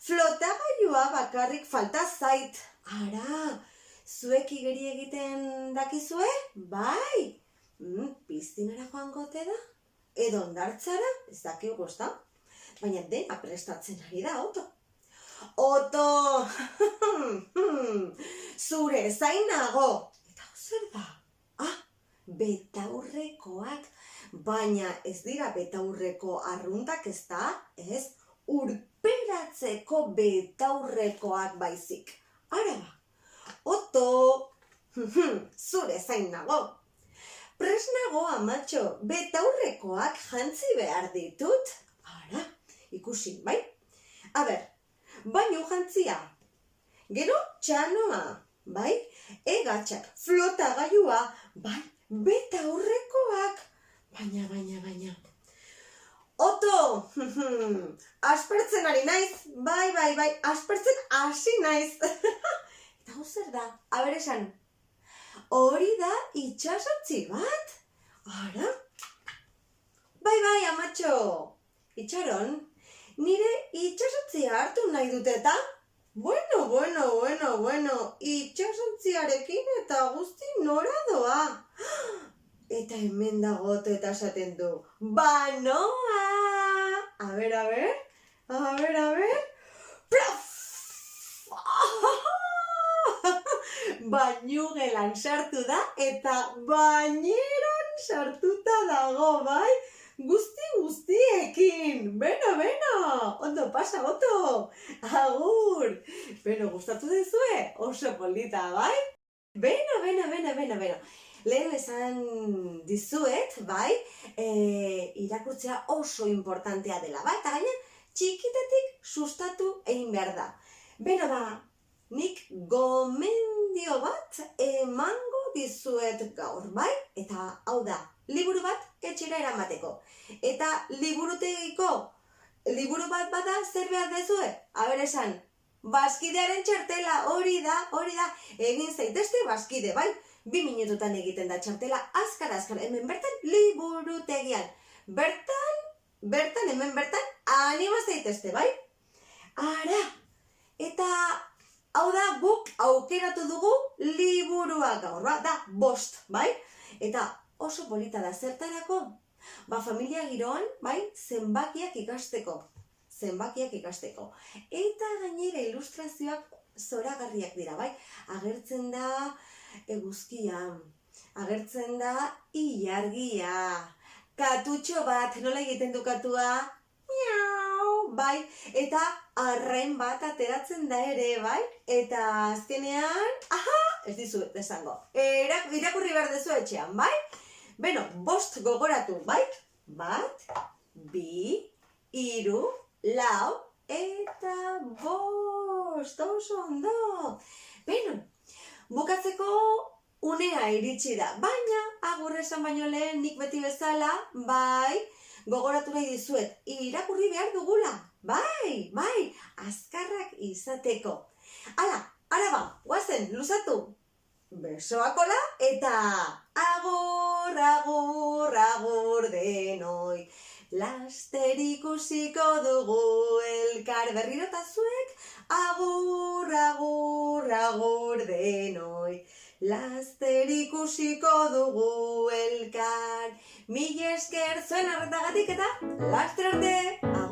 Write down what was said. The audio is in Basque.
Flotagailua bakarrik falta zait. Ara, zuek igeri egiten dakizue? Bai? Piztinara joango ote da? Edo hondartzara? Ez dakigu, ezta? Baina dena prestatzen ari da, Oto. Oto! Zure zain nago! Eta zer da? Betaurrekoak. Baina ez dira betaurreko arruntak, ez da? Ez? Urperatzeko betaurrekoak baizik. Ara ba, Oto, zure zain nago. Prest nago, amatxo, betaurrekoak jantzi behar ditut. Ara, ikusi, bai? A ber, baino jantzia. Gero txanoa, bai? Egatxak, flotagailua, bai? Betaurrekoak. Baina. Oto, aspertzen ari naiz, bai, aspertzen hasi naiz. Eta hau zer da, aber esan, hori da itxasontzi bat? Ara? Bai, amatxo, itxaron, nire itxasontzia hartu nahi dut eta? Bueno, itxasontziarekin eta guzti nora doa. Eta hemen dago Oto eta esaten du, banoa! A ber, plof! Bainugelan sartu da eta baineran sartuta dago, bai? Guztiekin! Beno, ondo pasa, Oto! Agur! Beno, gustatu duzue? Oso polita, bai? Beno. Lehen esan dizuet, bai, irakurtzea oso importantea dela, bai? Eta gaina, txikitetik sustatu egin behar da. Beno, nik gomendio bat emango dizuet gaur, bai? Eta hau da, liburu bat etxera eramateko. Eta liburutegiko liburu bat bada zer behar dezue? Aber esan, bazkidearen txartela, hori da, egin zaitezte bazkide, bai? 2 minututan egiten da txartela, azkar, hemen bertan liburutegian. Hemen bertan, anima zaitezte, bai? Ara, eta hau da guk aukeratu dugu liburua gaur, da 5, bai? Eta oso polita da zertarako? Familia giroan, bai, zenbakiak ikasteko. Eta gainera ilustrazioak zoragarriak dira, bai? Agertzen da eguzkia, agertzen da ilargia, katutxo bat, nola egiten du katua? Miau, bai, eta arrain bat ateratzen da ere, bai? Eta azkenean, ez dizuet esango, irakurri behar dezu etxean, bai? Beno, 5 gogoratu, bai? 1, 2, 3, 4 eta 5, oso ondo. Beno, bukatzeko unea iritsi da, baina agur esan baino lehen nik beti bezala, bai, gogoratu nahi dizuet, irakurri behar dugula, bai, azkarrak izateko. Ara guazen, luzatu. Besoakola eta agur denoi. Laster ikusiko dugu elkar berriro eta zuek, agur denoi. Laster ikusiko dugu elkar, mila esker zuen arretagatik eta laster arte, agur.